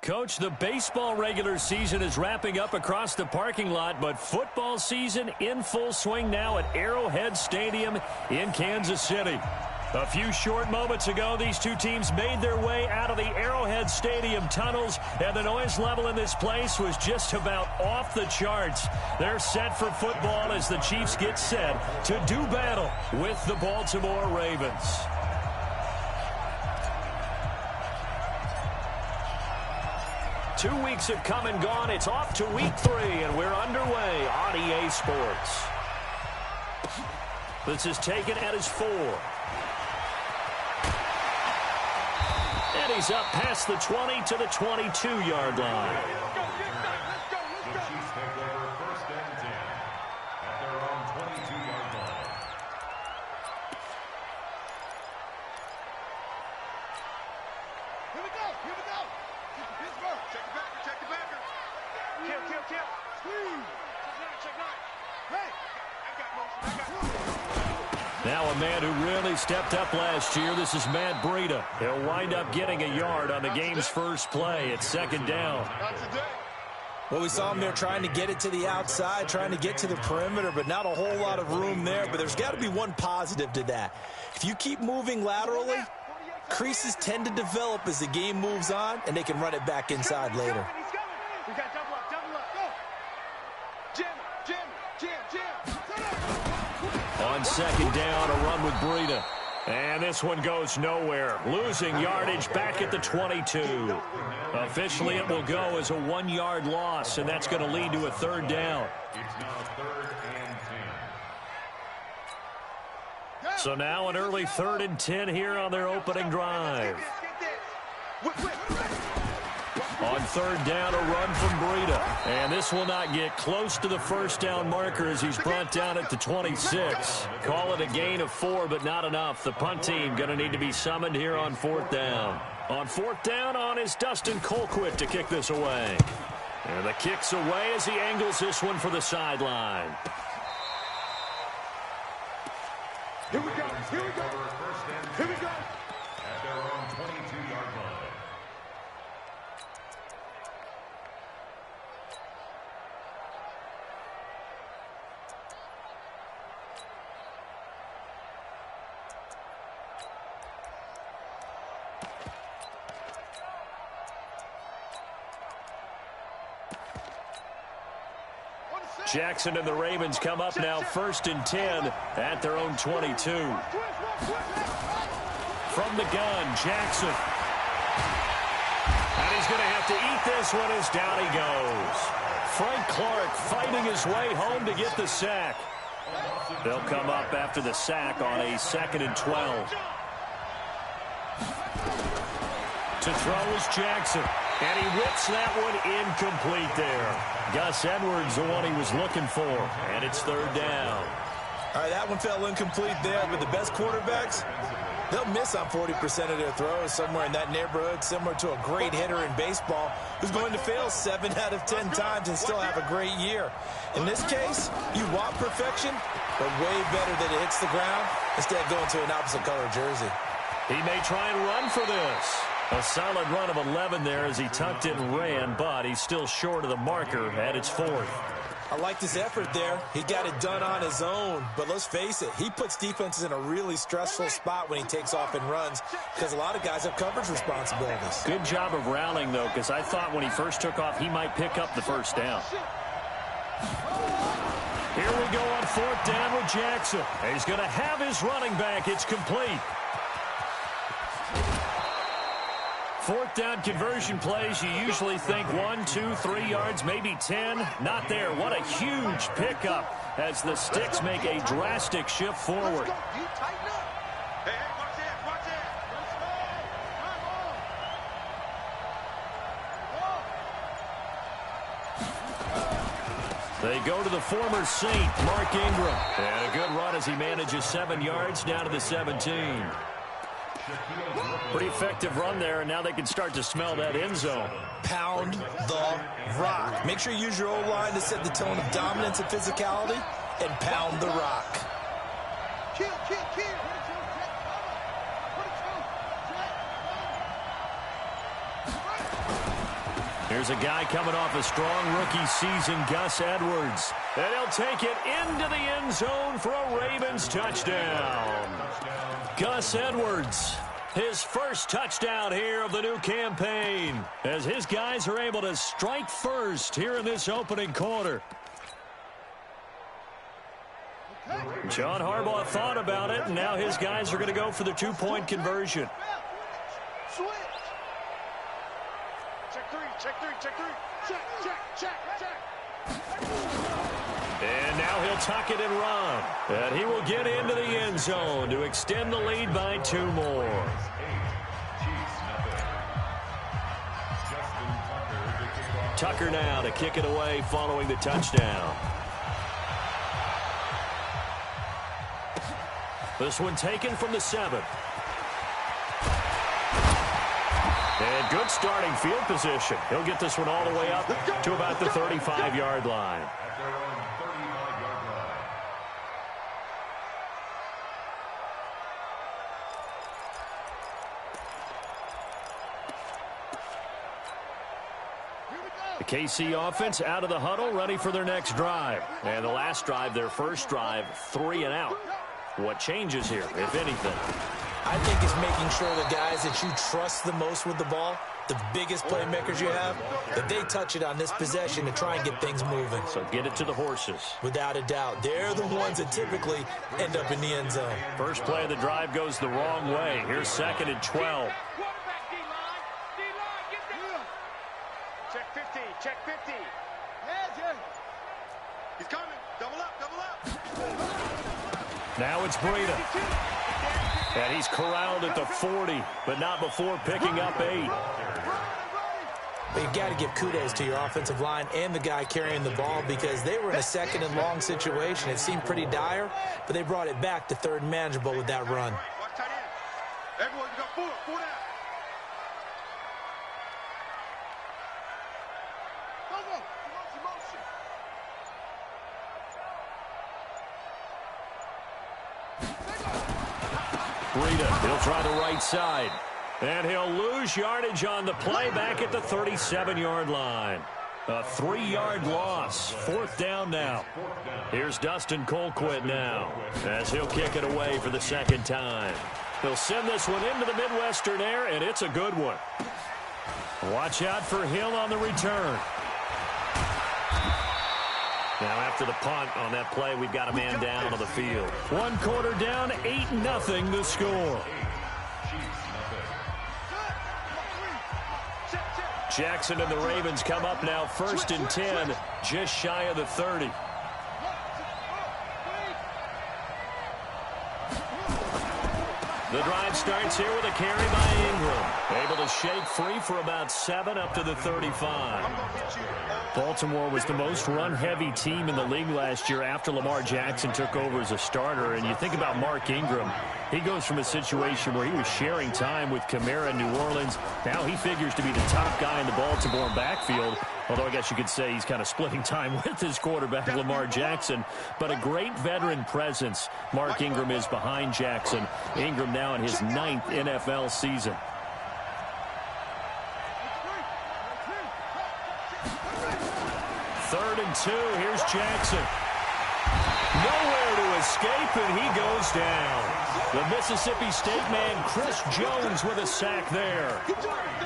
Coach, the baseball regular season is wrapping up across the parking lot, but football season in full swing now at Arrowhead Stadium in Kansas City. A few short moments ago, these two teams made their way out of the Arrowhead Stadium tunnels, and the noise level in this place was just about off the charts. They're set for football as the Chiefs get set to do battle with the Baltimore Ravens. Two weeks have come and gone. It's off to week 3, and we're underway on EA Sports. This is taken at his 4. And he's up past the 20 to the 22-yard line. The Chiefs take over 1st and 10 at their own 22-yard line. Here we go. Pittsburgh. Check the backer. Kill. Squeeze. Check nine. Hey. I got motion. Now a man who really stepped up last year. This is Matt Breida. He'll wind up getting a yard on the game's first play. It's 2nd down. Well, we saw him there trying to get it to the outside, trying to get to the perimeter, but not a whole lot of room there. But there's got to be one positive to that. If you keep moving laterally, creases tend to develop as the game moves on, and they can run it back inside later. We got double up. Go. Jim. On 2nd down, a run with Breida. And this one goes nowhere. Losing yardage back at the 22. Officially, it will go as a 1-yard loss, and that's going to lead to a 3rd down. It's now 3rd and 10. So now an early 3rd and 10 here on their opening drive. On 3rd down, a run from Breida. And this will not get close to the 1st down marker as he's brought down at the 26. Call it a gain of 4, but not enough. The punt team going to need to be summoned here on 4th down. On 4th down, on is Dustin Colquitt to kick this away. And the kick's away as he angles this one for the sideline. Here we go. At their own 22-yard line. Jackson and the Ravens come up now 1st and 10 at their own 22. From the gun, Jackson. And he's going to have to eat this one as down he goes. Frank Clark fighting his way home to get the sack. They'll come up after the sack on a 2nd and 12. To throw is Jackson. And he whips that one incomplete there. Gus Edwards, the one he was looking for. And it's 3rd down. All right, that one fell incomplete there, but the best quarterbacks, they'll miss on 40% of their throws, somewhere in that neighborhood, similar to a great hitter in baseball who's going to fail 7 out of 10 times and still have a great year. In this case, you want perfection, but way better that it hits the ground instead of going to an opposite color jersey. He may try and run for this. A solid run of 11 there as he tucked it and ran, but he's still short of the marker at its 4th. I like this effort there. He got it done on his own, but let's face it, he puts defenses in a really stressful spot when he takes off and runs because a lot of guys have coverage responsibilities. Good job of rallying, though, because I thought when he first took off, he might pick up the 1st down. Here we go on 4th down with Jackson. He's going to have his running back. It's complete. 4th down conversion plays, you usually think 1, 2, 3 yards, maybe 10. Not there. What a huge pickup as the Sticks make a drastic shift forward. They go to the former Saint, Mark Ingram. And a good run as he manages 7 yards down to the 17. Pretty effective run there, and now they can start to smell that end zone. Pound the rock. Make sure you use your O-line to set the tone of dominance and physicality, and pound the rock. Kill. Here's a guy coming off a strong rookie season, Gus Edwards. And he'll take it into the end zone for a Ravens touchdown. Gus Edwards, his first touchdown here of the new campaign, as his guys are able to strike first here in this opening quarter. John Harbaugh thought about it, and now his guys are going to go for the two-point conversion. And now he'll tuck it and run. And he will get into the end zone to extend the lead by 2 more. Tucker now to kick it away following the touchdown. This one taken from the 7. And good starting field position. He'll get this one all the way up to about the 35-yard line. The KC offense out of the huddle, ready for their next drive. And the last drive, their first drive, 3 and out. What changes here, if anything? I think it's making sure the guys that you trust the most with the ball, the biggest playmakers you have, that they touch it on this possession to try and get things moving. So get it to the horses. Without a doubt. They're the ones that typically end up in the end zone. First play of the drive goes the wrong way. Here's 2nd and 12. Check 50, check 50. He's coming. Double up, double up. Now it's Breida. And he's corralled at the 40, but not before picking up 8. But you've got to give kudos to your offensive line and the guy carrying the ball, because they were in a 2nd and long situation. It seemed pretty dire, but they brought it back to 3rd and manageable with that run. Watch tight end. Everyone, you got 4 down. Breida, he'll try the right side. And he'll lose yardage on the play back at the 37-yard line. A 3-yard loss. 4th down now. Here's Dustin Colquitt now, as he'll kick it away for the 2nd time. He'll send this one into the Midwestern air, and it's a good one. Watch out for Hill on the return. Now after the punt on that play, we've got a man down on the field. 1 quarter down, 8-0 the score. Jackson and the Ravens come up now 1st and 10, just shy of the 30. The drive starts here with a carry by Ingram. Able to shake free for about 7 up to the 35. Baltimore was the most run-heavy team in the league last year after Lamar Jackson took over as a starter. And you think about Mark Ingram, he goes from a situation where he was sharing time with Kamara in New Orleans. Now he figures to be the top guy in the Baltimore backfield. Although I guess you could say he's kind of splitting time with his quarterback, Lamar Jackson. But a great veteran presence. Mark Ingram is behind Jackson. Ingram now in his 9th NFL season. Third and 2. Here's Jackson. Nowhere to escape, and he goes down. The Mississippi State man, Chris Jones, with a sack there.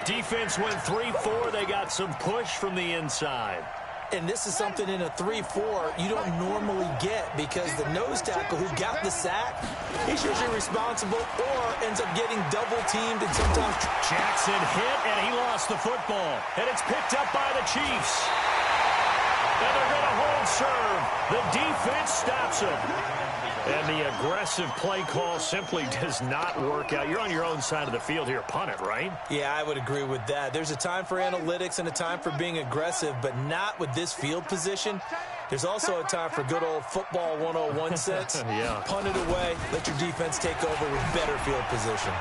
Defense went 3-4. They got some push from the inside. And this is something in a 3-4 you don't normally get, because the nose tackle who got the sack, he's usually responsible or ends up getting double-teamed and sometimes... Jackson hit, and he lost the football. And it's picked up by the Chiefs. And they're going to hold serve. The defense stops him. And the aggressive play call simply does not work out. You're on your own side of the field here. Punt it, right? Yeah, I would agree with that. There's a time for analytics and a time for being aggressive, but not with this field position. There's also a time for good old football 101 sense. Yeah. Punt it away. Let your defense take over with better field position.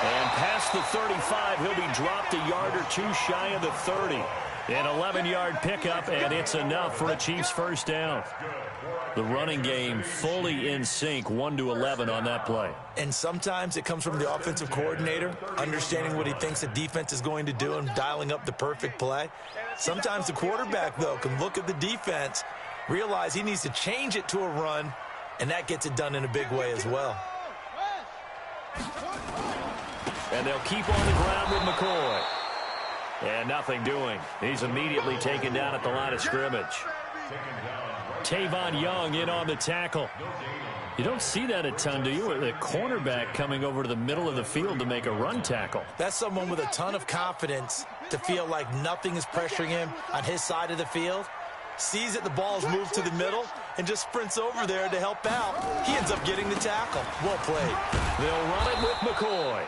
And past the 35, he'll be dropped a yard or 2 shy of the 30. An 11-yard pickup, and it's enough for a Chiefs first down. The running game fully in sync, 1-11 on that play. And sometimes it comes from the offensive coordinator, understanding what he thinks the defense is going to do and dialing up the perfect play. Sometimes the quarterback, though, can look at the defense, realize he needs to change it to a run, and that gets it done in a big way as well. And they'll keep on the ground with McCoy. And nothing doing. He's immediately taken down at the line of scrimmage. Tavon Young in on the tackle. You don't see that a ton, do you? With a cornerback coming over to the middle of the field to make a run tackle. That's someone with a ton of confidence to feel like nothing is pressuring him on his side of the field. Sees that the ball's moved to the middle and just sprints over there to help out. He ends up getting the tackle. Well played. They'll run it with McCoy.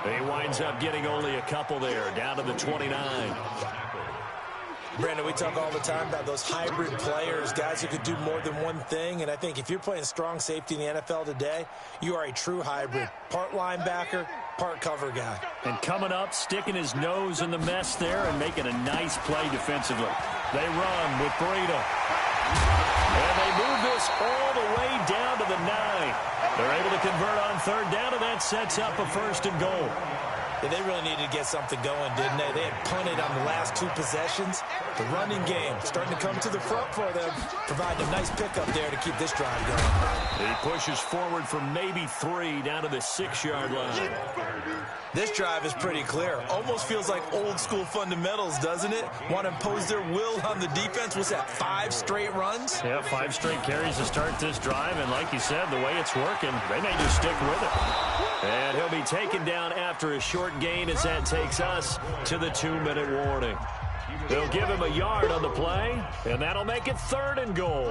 He winds up getting only a couple there, down to the 29. Brandon, we talk all the time about those hybrid players, guys who could do more than one thing. And I think if you're playing strong safety in the NFL today, you are a true hybrid. Part linebacker, part cover guy. And coming up, sticking his nose in the mess there and making a nice play defensively. They run with Breida. And they move this all the way down to the 9. They're able to convert on third down, and that sets up a first and goal. Yeah, they really needed to get something going, didn't they? They had punted on the last 2 possessions. The running game starting to come to the front for them, providing a nice pickup there to keep this drive going. He pushes forward from maybe 3 down to the 6-yard line. This drive is pretty clear. Almost feels like old school fundamentals, doesn't it? Want to impose their will on the defense. Was that 5 straight runs? Yeah, 5 straight carries to start this drive, and like you said, the way it's working, they may just stick with it. And he'll be taken down after a short gain as that takes us to the 2-minute warning. They'll give him a yard on the play, and that'll make it 3rd and goal.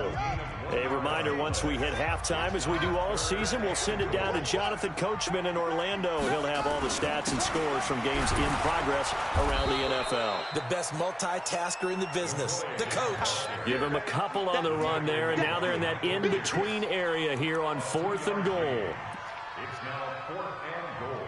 A reminder, once we hit halftime, as we do all season, we'll send it down to Jonathan Coachman in Orlando. He'll have all the stats and scores from games in progress around the NFL. The best multitasker in the business, the coach. Give him a couple on the run there, and now they're in that in-between area here on 4th and goal. It's now 4th and goal.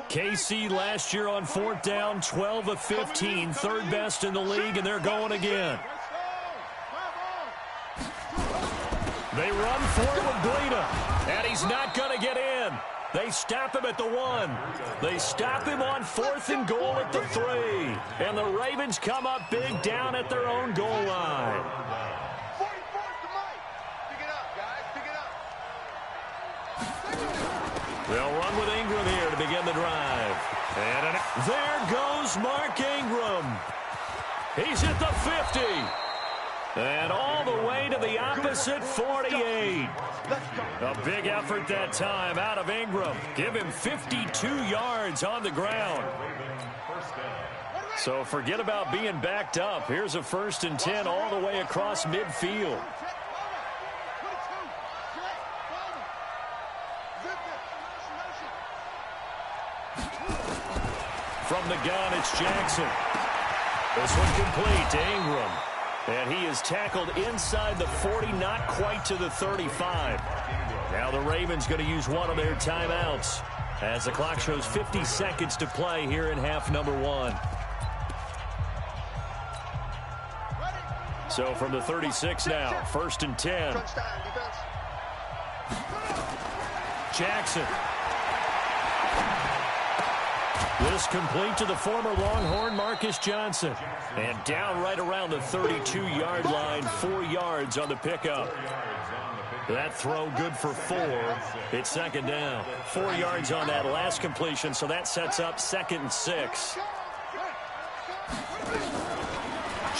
KC last year on 4th down, 12 of 15, 3rd best in the league, and they're going again. They run for it with Breida, and he's not going to get in. They stop him at the 1. They stop him on 4th and goal at the 3. And the Ravens come up big down at their own goal line. They'll run with Ingram here to begin the drive. And there goes Mark Ingram. He's at the 50. And all the way to the opposite 48. A big effort that time out of Ingram. Give him 52 yards on the ground. So forget about being backed up. Here's a 1st and 10 all the way across midfield. From the gun, it's Jackson. This one complete to Ingram. And he is tackled inside the 40, not quite to the 35. Now the Ravens going to use one of their timeouts as the clock shows 50 seconds to play here in half number 1. So from the 36 now, 1st and 10. Jackson. This complete to the former Longhorn Marcus Johnson. And down right around the 32-yard line, 4 yards on the pickup. That throw good for 4. It's 2nd down. 4 yards on that last completion, so that sets up 2nd and 6.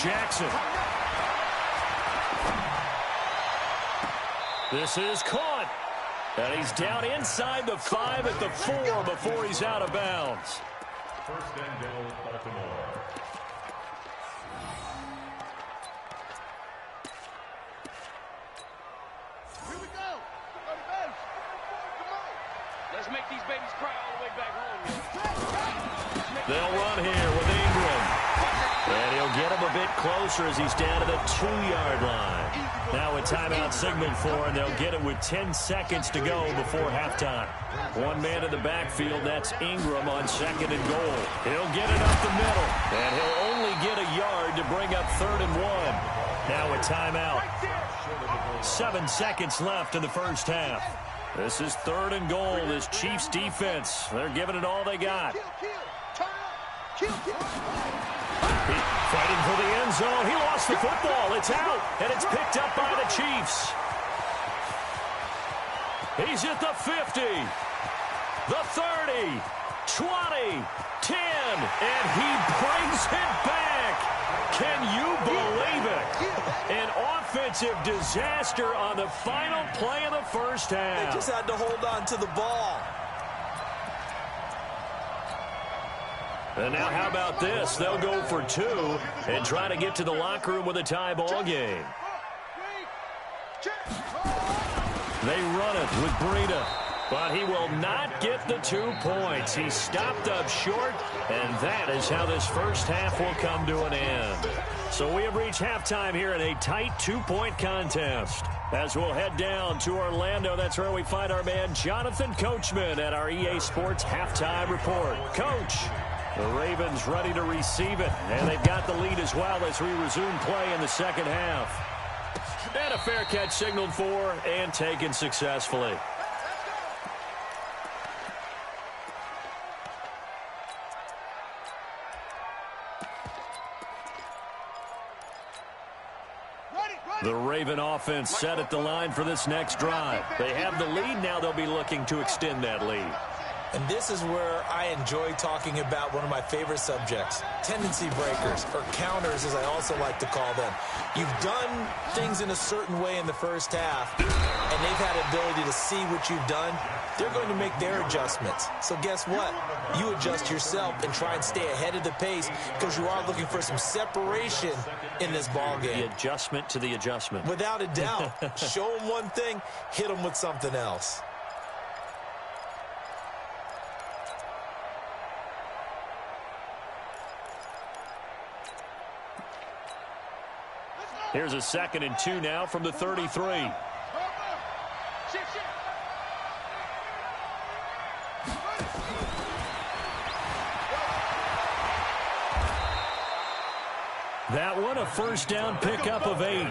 Jackson. This is caught. And he's down inside the 5 at the 4 before he's out of bounds. 1st and goal, Baltimore. Here we go. Let's make these babies cry all the way back home. They'll run here with Ingram. And he'll get him a bit closer as he's down to the 2-yard line. Now a timeout signaled for, and they'll get it with 10 seconds to go before halftime. One man in the backfield, that's Ingram on 2nd and goal. He'll get it up the middle, and he'll only get a yard to bring up 3rd and 1. Now a timeout. 7 seconds left in the first half. This is 3rd and goal, this Chiefs defense. They're giving it all they got. Fighting for the end zone. He lost the football. It's out, and it's picked up by the Chiefs. He's at the 50, the 30, 20, 10, and he brings it back. Can you believe it? An offensive disaster on the final play of the first half. They just had to hold on to the ball. And now how about this? They'll go for 2 and try to get to the locker room with a tie ball game. They run it with Breida, but he will not get the 2 points. He stopped up short, and that is how this first half will come to an end. So we have reached halftime here in a tight 2-point contest. As we'll head down to Orlando, that's where we find our man Jonathan Coachman at our EA Sports Halftime Report. Coach, the Ravens ready to receive it, and they've got the lead as well as we resume play in the second half. And a fair catch signaled for and taken successfully. The Raven offense set at the line for this next drive. They have the lead. Now they'll be looking to extend that lead. And this is where I enjoy talking about one of my favorite subjects, tendency breakers, or counters as I also like to call them. You've done things in a certain way in the first half, and they've had the ability to see what you've done. They're going to make their adjustments. So guess what? You adjust yourself and try and stay ahead of the pace because you are looking for some separation in this ball game. The adjustment to the adjustment. Without a doubt. Show them one thing, hit them with something else. Here's a 2nd and 2 now from the 33. That one, a first down pickup of 8.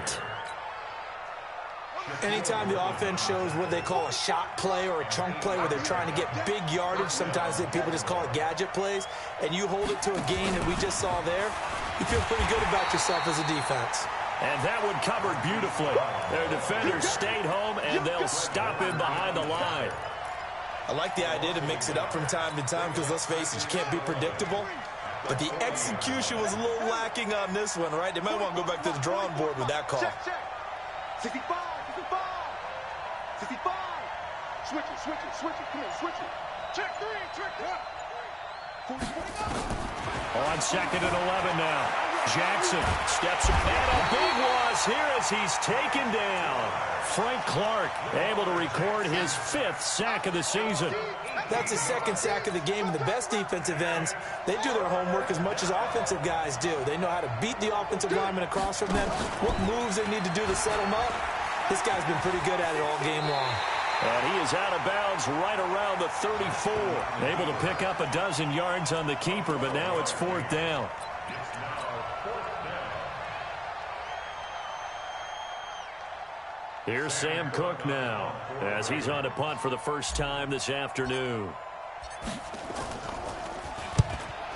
Anytime the offense shows what they call a shot play or a chunk play where they're trying to get big yardage, sometimes people just call it gadget plays, and you hold it to a gain that we just saw there, you feel pretty good about yourself as a defense. And that one covered beautifully. Their defenders stayed home, and they'll stop him behind the line. I like the idea to mix it up from time to time because, let's face it, you can't be predictable. But the execution was a little lacking on this one, right? They might want to go back to the drawing board with that call. Check. 65, 65, 65. Switch it. Come on, switch it. Check 3, check that. 40, 49. On 2nd and 11 now. Jackson steps up, and a big loss here as he's taken down. Frank Clark able to record his 5th sack of the season. That's his 2nd sack of the game, and the best defensive ends, they do their homework as much as offensive guys do. They know how to beat the offensive lineman across from them, what moves they need to do to set them up. This guy's been pretty good at it all game long. And he is out of bounds right around the 34. Able to pick up a dozen yards on the keeper, but now it's 4th down. Here's Sam Cook now as he's on a punt for the first time this afternoon.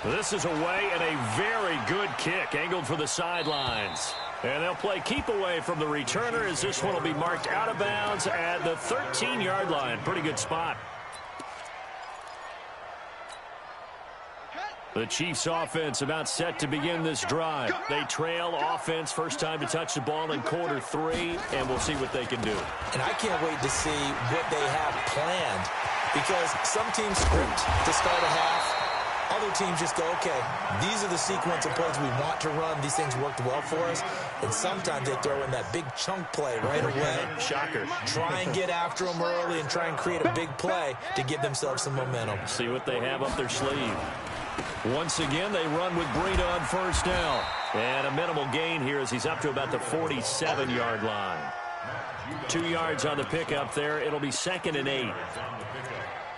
This is away and a very good kick angled for the sidelines. And they'll play keep away from the returner as this one will be marked out of bounds at the 13-yard line. Pretty good spot. The Chiefs offense about set to begin this drive. They trail offense, first time to touch the ball in quarter 3, and we'll see what they can do. And I can't wait to see what they have planned because some teams script to start a half, Other teams just go, okay, these are the sequence of plays we want to run. These things worked well for us. And sometimes they throw in that big chunk play right away. Shocker. Try and get after them early and try and create a big play to give themselves some momentum. See what they have up their sleeve. Once again, they run with Breida on first down. And a minimal gain here as he's up to about the 47-yard line. 2 yards on the pickup there. It'll be 2nd and 8.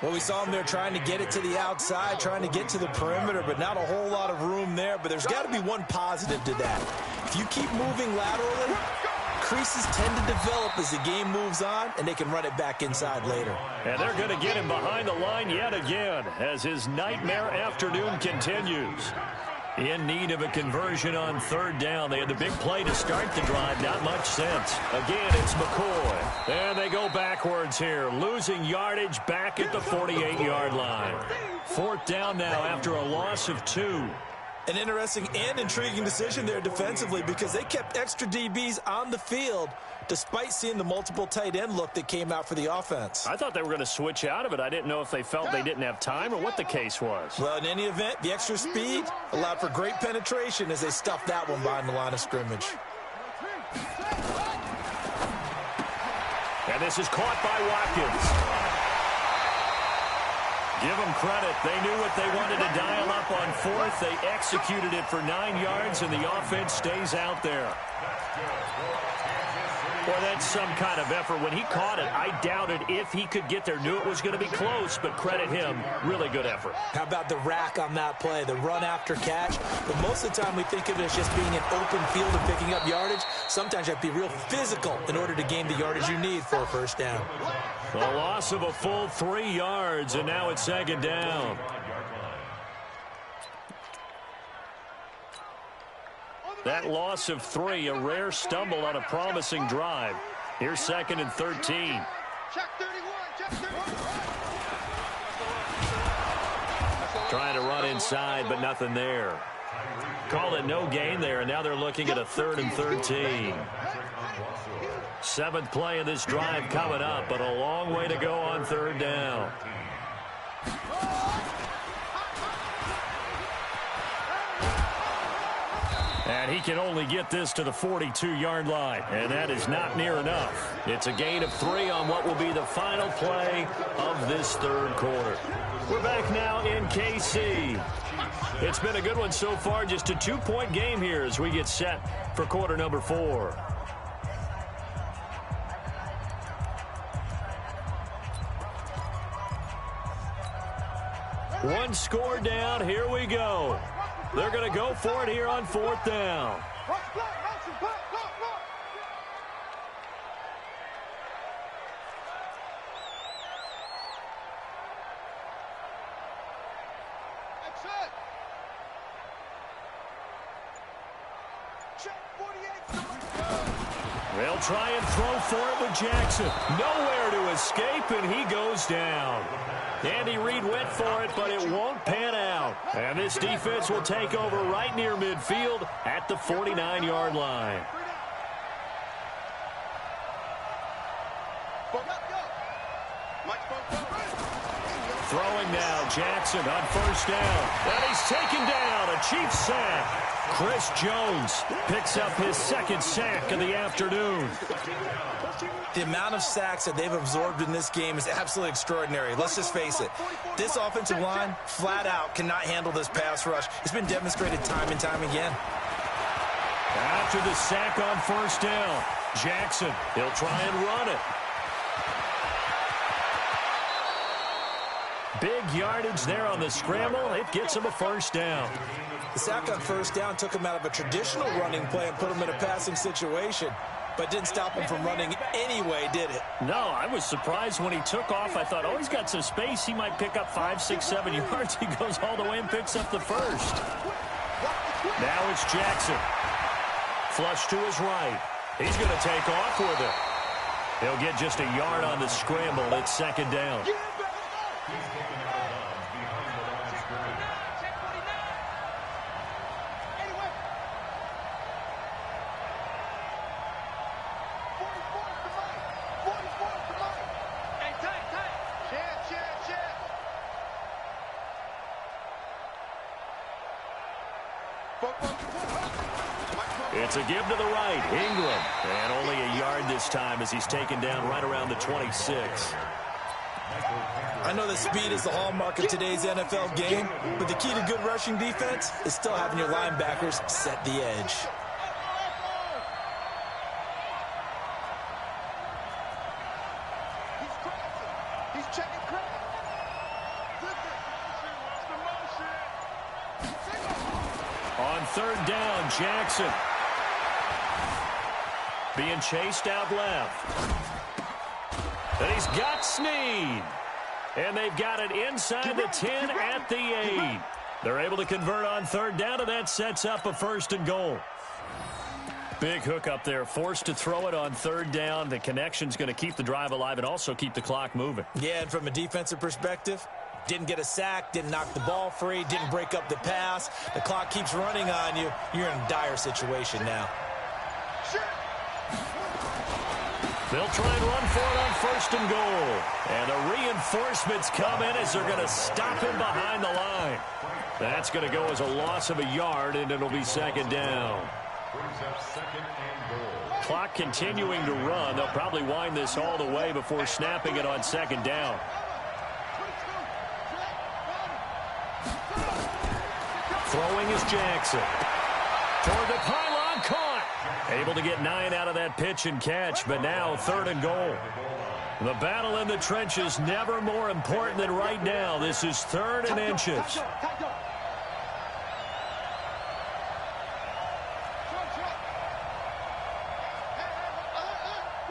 Well, we saw him there trying to get it to the outside, trying to get to the perimeter, but not a whole lot of room there. But there's got to be one positive to that. If you keep moving laterally, creases tend to develop as the game moves on, and they can run it back inside later. And they're going to get him behind the line yet again as his nightmare afternoon continues. In need of a conversion on 3rd down. They had the big play to start the drive. Not much sense. Again, it's McCoy. And they go backwards here. Losing yardage back at the 48-yard line. 4th down now after a loss of 2. An interesting and intriguing decision there defensively because they kept extra DBs on the field despite seeing the multiple tight end look that came out for the offense. I thought they were going to switch out of it. I didn't know if they felt they didn't have time or what the case was. Well, in any event, the extra speed allowed for great penetration as they stuffed that one behind the line of scrimmage. And this is caught by Watkins. Give them credit. They knew what they wanted to dial up on 4th. They executed it for 9 yards, and the offense stays out there. Boy, that's some kind of effort. When he caught it, I doubted if he could get there. Knew it was going to be close, but credit him. Really good effort. How about the rack on that play, the run after catch? But most of the time we think of it as just being an open field and picking up yardage. Sometimes you have to be real physical in order to gain the yardage you need for a 1st down. A loss of a full 3 yards, and now it's 2nd down. That loss of 3, a rare stumble on a promising drive. Here's 2nd and 13. Trying to run inside, but nothing there. Call it no gain there, and now they're looking at a 3rd and 13. 7th play of this drive coming up, but a long way to go on 3rd down. And he can only get this to the 42-yard line, and that is not near enough. It's a gain of 3 on what will be the final play of this 3rd quarter. We're back now in KC. It's been a good one so far, just a 2-point game here as we get set for quarter number 4. One score down. Here we go. They're going to go for it here on 4th down. They'll try and throw for it with Jackson. Nowhere to escape, and he goes down. Andy Reid went for it, but it won't pan out. And this defense will take over right near midfield at the 49-yard line. Throwing now, Jackson on 1st down. And he's taken down, a Chiefs sack. Chris Jones picks up his 2nd sack of the afternoon. The amount of sacks that they've absorbed in this game is absolutely extraordinary. Let's just face it. This offensive line, flat out, cannot handle this pass rush. It's been demonstrated time and time again. After the sack on 1st down, Jackson, he'll try and run it. Big yardage there on the scramble. It gets him a 1st down. The sack on 1st down took him out of a traditional running play and put him in a passing situation, but didn't stop him from running anyway, did it? No, I was surprised when he took off. I thought, oh, he's got some space. He might pick up 5, 6, 7 yards. He goes all the way and picks up the 1st. Now it's Jackson. Flush to his right. He's going to take off with it. He'll get just a yard on the scramble. It's 2nd down. It's a give to the right. Ingram. And only a yard this time as he's taken down right around the 26. I know that speed is the hallmark of today's NFL game, but the key to good rushing defense is still having your linebackers set the edge. He's checking crack. On third down, Jackson. Being chased out left. And he's got Snead. And they've got it inside the 10 at the 8. They're able to convert on third down, and that sets up a 1st and goal. Big hook up there, forced to throw it on third down. The connection's going to keep the drive alive and also keep the clock moving. Yeah, and from a defensive perspective, didn't get a sack, didn't knock the ball free, didn't break up the pass. The clock keeps running on you. You're in a dire situation now. They'll try and run for it on 1st and goal. And the reinforcements come in as they're going to stop him behind the line. That's going to go as a loss of a yard, and it'll be 2nd down. Clock continuing to run. They'll probably wind this all the way before snapping it on 2nd down. Throwing is Jackson. Toward the pylon, caught. Able to get 9 out of that pitch and catch, but now 3rd and goal. The battle in the trenches never more important than right now. This is 3rd and inches.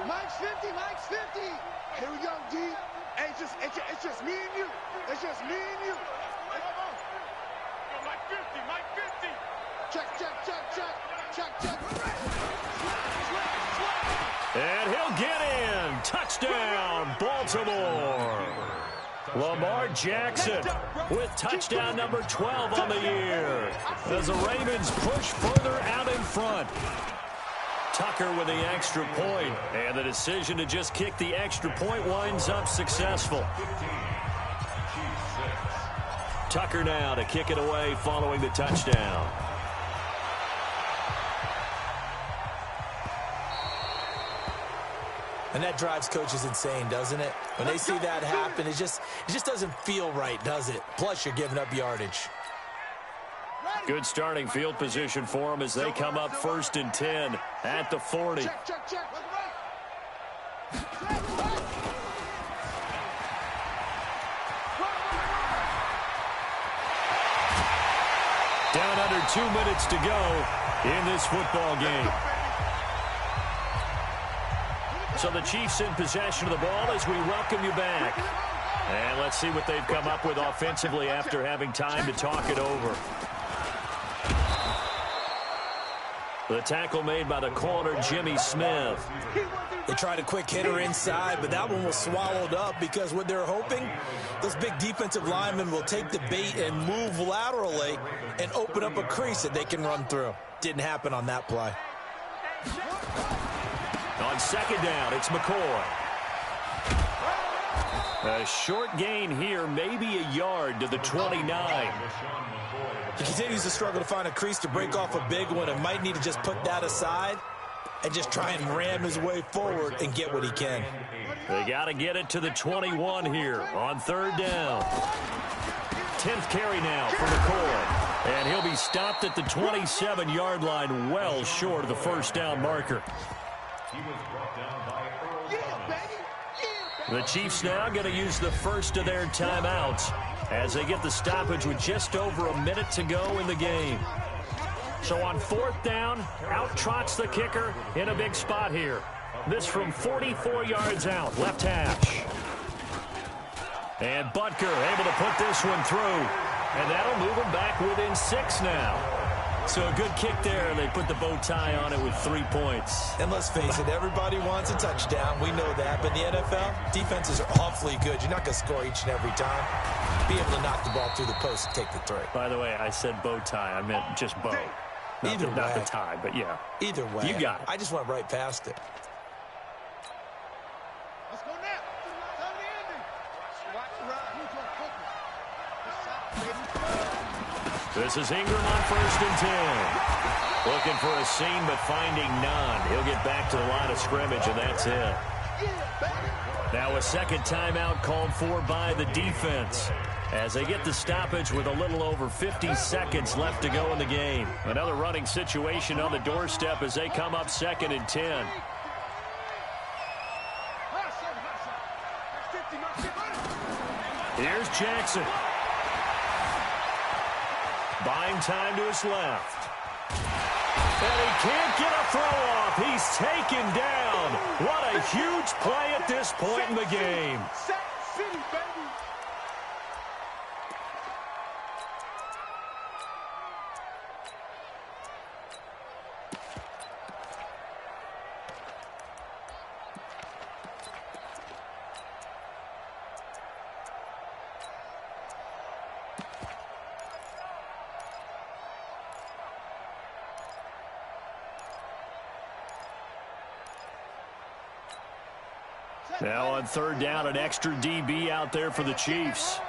Mike's 50, Mike's 50. Here we go, D. Hey, it's just me and you. It's just me and you. Mike 50, Mike 50. Check. And he'll get in. Touchdown, Baltimore. Lamar Jackson with touchdown number 12 on the year as the Ravens push further out in front. Tucker with the extra point, and the decision to just kick the extra point winds up successful. Tucker now to kick it away following the touchdown. And that drives coaches insane, doesn't it? When they see that happen, it just doesn't feel right, does it? Plus, you're giving up yardage. Good starting field position for them as they come up 1st and 10 at the 40. Check. Down under 2 minutes to go in this football game. So the Chiefs in possession of the ball as we welcome you back. And let's see what they've come up with offensively after having time to talk it over. The tackle made by the corner, Jimmy Smith. They tried a quick hitter inside, but that one was swallowed up because what they're hoping, those big defensive linemen will take the bait and move laterally and open up a crease that they can run through. Didn't happen on that play. On 2nd down, it's McCoy. A short gain here, maybe a yard to the 29. He continues to struggle to find a crease to break off a big one and might need to just put that aside and just try and ram his way forward and get what he can. They got to get it to the 21 here on 3rd down. 10th carry now for McCoy. And he'll be stopped at the 27-yard line, well short of the 1st down marker. He was brought down by Earl. The Chiefs now going to use the first of their timeouts as they get the stoppage with just over a minute to go in the game. So on 4th down, out trots the kicker in a big spot here. This from 44 yards out, left hash. And Butker able to put this one through. And that'll move him back within 6 now. So a good kick there. They put the bow tie on it with 3 points. And let's face it, everybody wants a touchdown. We know that. But in the NFL, defenses are awfully good. You're not going to score each and every time. Be able to knock the ball through the post and take the 3. By the way, I said bow tie. I meant just bow. Either way. Not the tie, but yeah. Either way. You got it. I just went right past it. Let's go now. Tell the ending. Watch the run. This is Ingram on 1st and 10. Looking for a seam, but finding none. He'll get back to the line of scrimmage, and that's it. Now a second timeout called for by the defense as they get the stoppage with a little over 50 seconds left to go in the game. Another running situation on the doorstep as they come up 2nd and 10. Here's Jackson. Buying time to his left. And he can't get a throw off. He's taken down. What a huge play at this point in the game. Now on 3rd down, an extra DB out there for the Chiefs.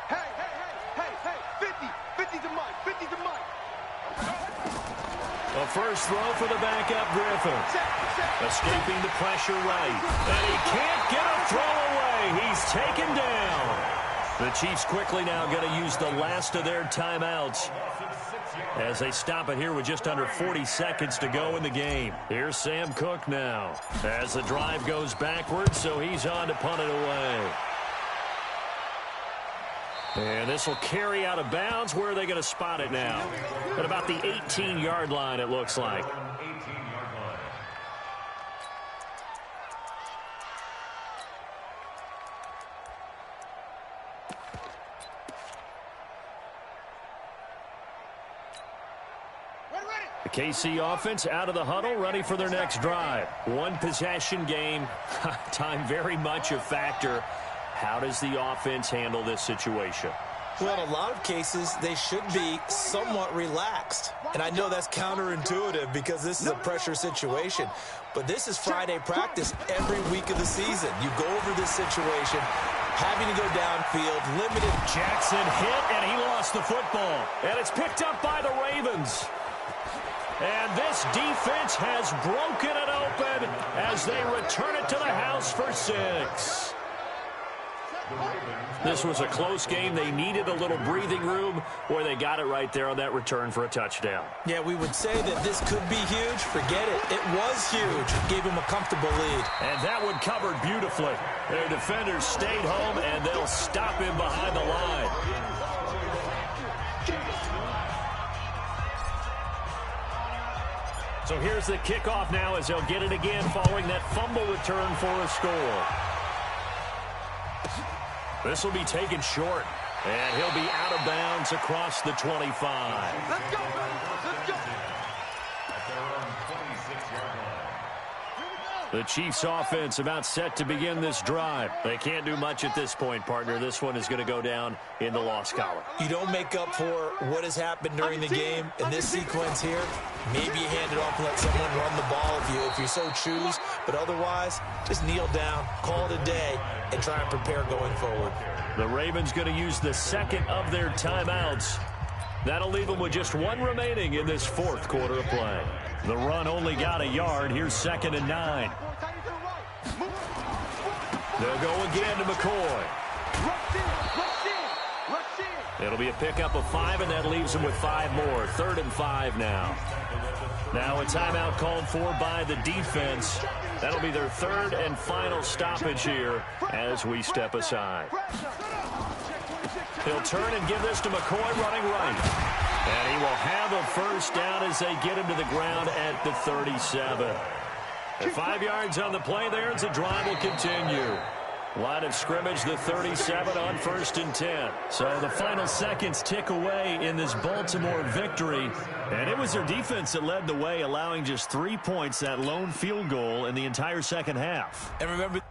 Hey, 50 to Mike. A first throw for the backup Griffin. Escaping the pressure right. And he can't get a throw away. He's taken down. The Chiefs quickly now going to use the last of their timeouts as they stop it here with just under 40 seconds to go in the game. Here's Sam Cook now as the drive goes backwards, so he's on to punt it away. And this will carry out of bounds. Where are they going to spot it now? At about the 18-yard line, it looks like. The KC offense out of the huddle, ready for their next drive. One possession game. Time very much a factor. How does the offense handle this situation? Well, in a lot of cases, they should be somewhat relaxed. And I know that's counterintuitive because this is a pressure situation. But this is Friday practice every week of the season. You go over this situation, having to go downfield, limited. Jackson hit, and he lost the football. And it's picked up by the Ravens. And this defense has broken it open as they return it to the house for 6. This was a close game. They needed a little breathing room where they got it right there on that return for a touchdown. Yeah, we would say that this could be huge. Forget it. It was huge. It gave them a comfortable lead. And that one covered beautifully. Their defenders stayed home, and they'll stop him behind the line. So here's the kickoff now as they'll get it again following that fumble return for a score. This will be taken short, and he'll be out of bounds across the 25. Let's go, let's go. At their own 26-yard line. The Chiefs offense about set to begin this drive. They can't do much at this point, partner. This one is going to go down in the loss column. You don't make up for what has happened during the game in this sequence here. Maybe you hand it off and let someone run the ball if you so choose. But otherwise, just kneel down, call it a day, and try and prepare going forward. The Ravens going to use the second of their timeouts. That'll leave them with just one remaining in this 4th quarter of play. The run only got a yard. Here's 2nd and 9. They'll go again to McCoy. It'll be a pickup of 5, and that leaves them with 5 more. 3rd and 5 now. Now a timeout called for by the defense. That'll be their 3rd and final stoppage here as we step aside. He'll turn and give this to McCoy running right. And he will have a first down as they get him to the ground at the 37. And 5 yards on the play there as the drive will continue. Line of scrimmage, the 37 on 1st and 10. So the final seconds tick away in this Baltimore victory. And it was their defense that led the way, allowing just 3 points, that lone field goal in the entire second half. And remember...